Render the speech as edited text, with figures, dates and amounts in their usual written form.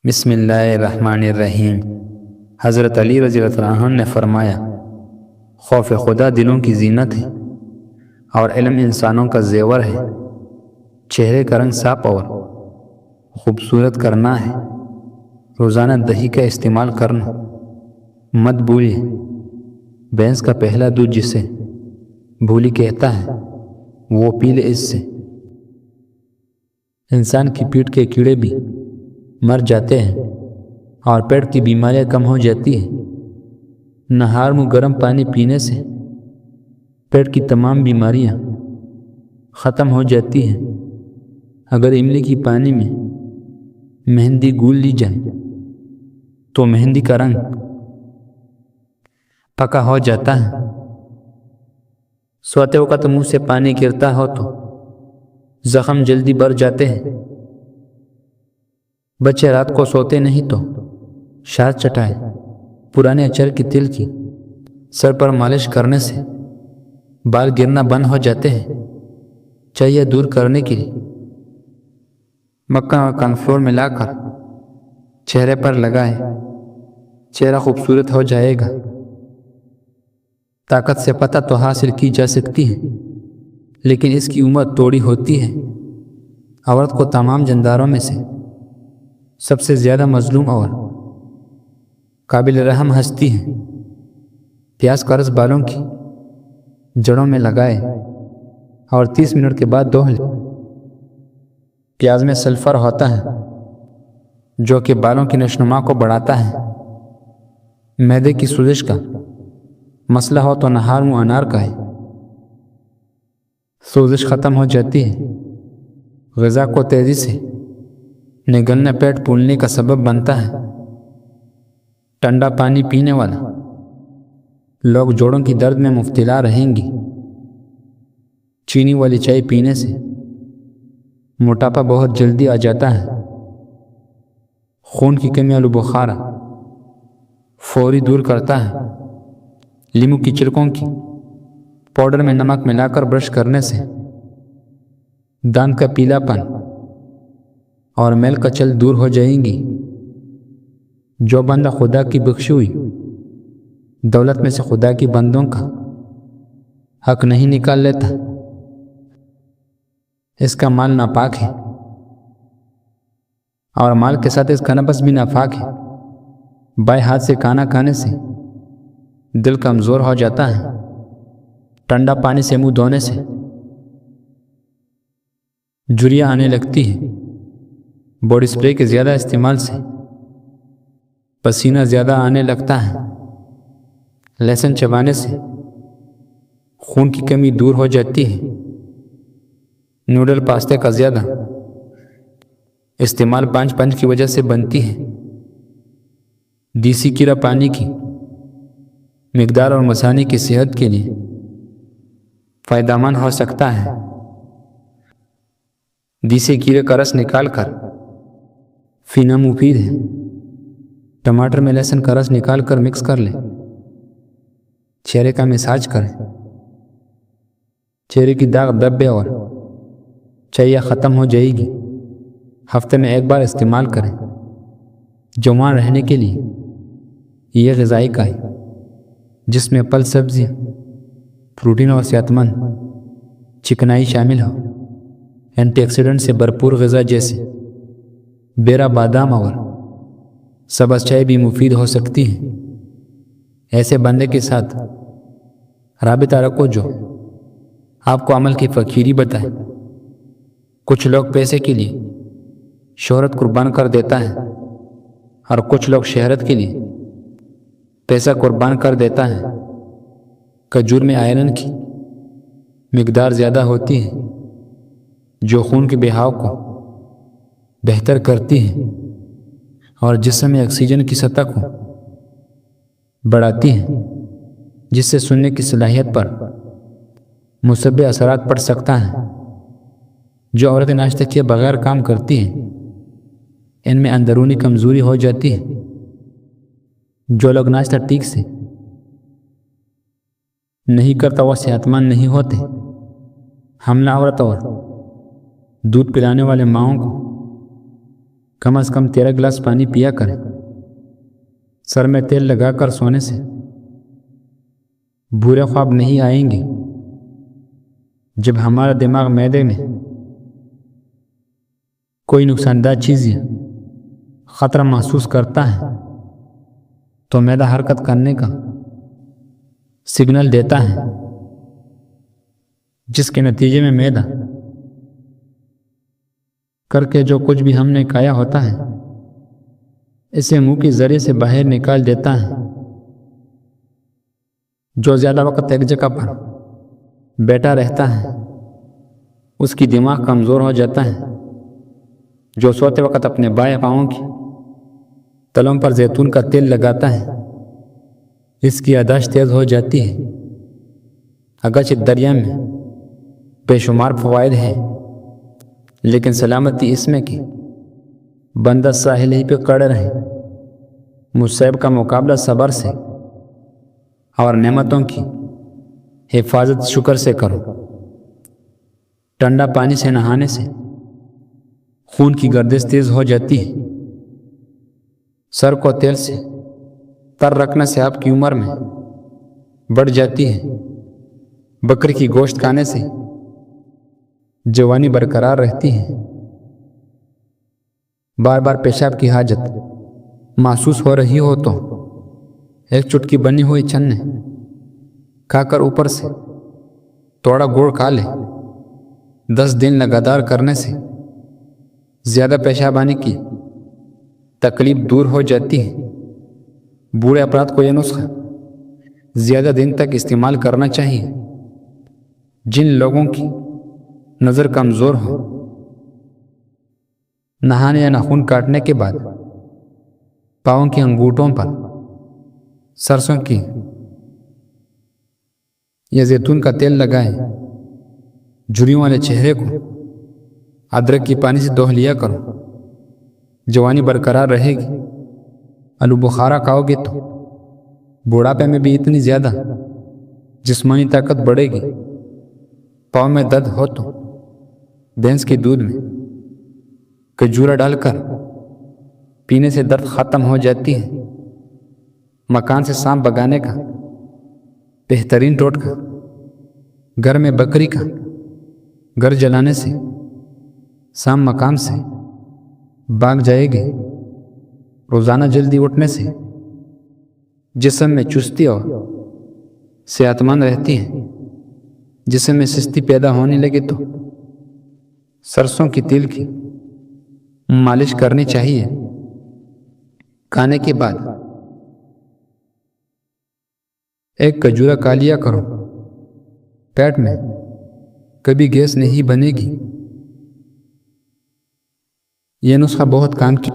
بسم اللہ الرحمن الرحیم۔ حضرت علی رضی اللہ عنہ نے فرمایا، خوف خدا دلوں کی زینت ہے اور علم انسانوں کا زیور ہے۔ چہرے کا رنگ صاف اور خوبصورت کرنا ہے۔ روزانہ دہی کا استعمال کرنا مت بھولیے۔ بھینس کا پہلا دودھ جسے بھولی کہتا ہے وہ پی لے اس سے۔ انسان کی پیٹھ کے کیڑے بھی مر جاتے ہیں اور پیٹ کی بیماریاں کم ہو جاتی ہیں۔ نہار میں گرم پانی پینے سے پیٹ کی تمام بیماریاں ختم ہو جاتی ہیں۔ اگر املی کی پانی میں مہندی گول لی جائے تو مہندی کا رنگ پکا ہو جاتا ہے۔ سوتے وقت منہ سے پانی گرتا ہو تو زخم جلدی بڑھ جاتے ہیں۔ بچے رات کو سوتے نہیں تو شہد چٹائے پرانے اچار کی تل کی سر پر مالش کرنے سے بال گرنا بند ہو جاتے ہیں۔ چاہیے دور کرنے کے لیے مکھن اور کارنفلور ملا کر چہرے پر لگائے، چہرہ خوبصورت ہو جائے گا۔ طاقت سے پتہ تو حاصل کی جا سکتی ہے لیکن اس کی عمر تھوڑی ہوتی ہے۔ عورت کو تمام جانداروں میں سے سب سے زیادہ مظلوم اور قابل رحم ہستی ہے۔ پیاز کا رس بالوں کی جڑوں میں لگائے اور 30 منٹ کے بعد دھو لے۔ پیاز میں سلفر ہوتا ہے جو کہ بالوں کی نشوونما کو بڑھاتا ہے۔ معدے کی سوزش کا مسئلہ ہو تو نہار منہ انار کا ہے، سوزش ختم ہو جاتی ہے۔ غذا کو تیزی سے نگلنا پیٹ پھولنے کا سبب بنتا ہے۔ ٹھنڈا پانی پینے والا لوگ جوڑوں کی درد میں مبتلا رہیں گی۔ چینی والی چائے پینے سے موٹاپا بہت جلدی آ جاتا ہے۔ خون کی کمی آلو بخارا فوری دور کرتا ہے۔ لیمو کی چھلکوں کی پاؤڈر میں نمک ملا کر برش کرنے سے دانت کا پیلا پن اور میل کا چل دور ہو جائیں گی۔ جو بندہ خدا کی بخشی ہوئی دولت میں سے خدا کی بندوں کا حق نہیں نکال لیتا، اس کا مال ناپاک ہے اور مال کے ساتھ اس کا نفس بھی ناپاک ہے۔ بائیں ہاتھ سے کھانا کھانے سے دل کمزور ہو جاتا ہے۔ ٹھنڈا پانی سے منہ دھونے سے جھریاں آنے لگتی ہے۔ باڈی سپرے کے زیادہ استعمال سے پسینہ زیادہ آنے لگتا ہے۔ لہسن چبانے سے خون کی کمی دور ہو جاتی ہے۔ نوڈل پاستے کا زیادہ استعمال پانچ کی وجہ سے بنتی ہے۔ دیسی کیڑا پانی کی مقدار اور مثانی کی صحت کے لیے فائدہ مند ہو سکتا ہے۔ دیسی کیڑے کا رس نکال کر پینا مفید ہے۔ ٹماٹر میں لہسن کا رس نکال کر مکس کر لیں۔ چہرے کا مساج کریں۔ چہرے کی داغ دھبے اور چاہیے ختم ہو جائے گی۔ ہفتے میں ایک بار استعمال کریں۔ جوان رہنے کے لیے یہ غذائی کا ہے جس میں پھل سبزیاں، پروٹین اور صحت مند چکنائی شامل ہو۔ اینٹی آکسیڈنٹ سے بھرپور غذا جیسے بیرا، بادام اور سبز چائے بھی مفید ہو سکتی ہے۔ ایسے بندے کے ساتھ رابطہ رکھو جو آپ کو عمل کی فقیری بتائے۔ کچھ لوگ پیسے کے لیے شہرت قربان کر دیتا ہے اور کچھ لوگ شہرت کے لیے پیسہ قربان کر دیتا ہے۔ کھجور میں آئرن کی مقدار زیادہ ہوتی ہے جو خون کے بہاؤ کو بہتر کرتی ہے اور جسم میں آکسیجن کی سطح کو بڑھاتی ہے جس سے سننے کی صلاحیت پر مثبت اثرات پڑ سکتا ہے۔ جو عورتیں ناشتہ کیے بغیر کام کرتی ہیں ان میں اندرونی کمزوری ہو جاتی ہے۔ جو لوگ ناشتہ ٹھیک سے نہیں کرتا وہ صحت مند نہیں ہوتے۔ حاملہ عورت اور دودھ پلانے والے ماؤں کو کم از کم 13 گلاس پانی پیا کریں۔ سر میں تیل لگا کر سونے سے برے خواب نہیں آئیں گے۔ جب ہمارا دماغ معدے میں کوئی نقصان دہ چیز یا خطرہ محسوس کرتا ہے تو معدہ حرکت کرنے کا سگنل دیتا ہے، جس کے نتیجے میں معدہ کر کے جو کچھ بھی ہم نے کھایا ہوتا ہے اسے منہ کے ذریعے سے باہر نکال دیتا ہے۔ جو زیادہ وقت ایک جگہ پر بیٹھا رہتا ہے اس کی دماغ کمزور ہو جاتا ہے۔ جو سوتے وقت اپنے بائیں پاؤں کی تلوں پر زیتون کا تیل لگاتا ہے اس کی یادداشت تیز ہو جاتی ہے۔ اگرچہ دریا میں بے شمار فوائد ہیں لیکن سلامتی اس میں کہ بندہ ساحل ہی پہ کڑے رہے، مصیب کا مقابلہ صبر سے اور نعمتوں کی حفاظت شکر سے کرو۔ ٹھنڈا پانی سے نہانے سے خون کی گردش تیز ہو جاتی ہے۔ سر کو تیل سے تر رکھنے سے آپ کی عمر میں بڑھ جاتی ہے۔ بکری کی گوشت کھانے سے جوانی برقرار رہتی ہے۔ بار بار پیشاب کی حاجت محسوس ہو رہی ہو تو ایک چٹکی بنی ہوئی چنے کھا کر اوپر سے تھوڑا گڑ کھا لے۔ 10 دن لگاتار کرنے سے زیادہ پیشاب آنے کی تکلیف دور ہو جاتی ہے۔ بوڑھے افراد کو یہ نسخہ زیادہ دن تک استعمال کرنا چاہیے۔ جن لوگوں کی نظر کمزور ہو، نہانے یا ناخن کاٹنے کے بعد پاؤں کے انگوٹھوں پر سرسوں کی یا زیتون کا تیل لگائیں۔ جھریوں والے چہرے کو ادرک کی پانی سے دھو لیا کرو، جوانی برقرار رہے گی۔ آلو بخارا کھاؤ گے تو بڑھاپے میں بھی اتنی زیادہ جسمانی طاقت بڑھے گی۔ پاؤں میں درد ہو تو بھینس کے دودھ میں کھجورا ڈال کر پینے سے درد ختم ہو جاتی ہے۔ مکان سے سانپ بھگانے کا بہترین ٹوٹکا گھر میں بکری کا گھر جلانے سے سانپ مکان سے بھاگ جائے گی۔ روزانہ جلدی اٹھنے سے جسم میں چستی اور صحت مند رہتی ہے۔ جسم میں سستی پیدا ہونے لگے تو سرسوں کی تیل کی مالش کرنی چاہیے۔ کھانے کے بعد ایک کھجورا کھا لیا کرو، پیٹ میں کبھی گیس نہیں بنے گی۔ یہ نسخہ بہت کام کی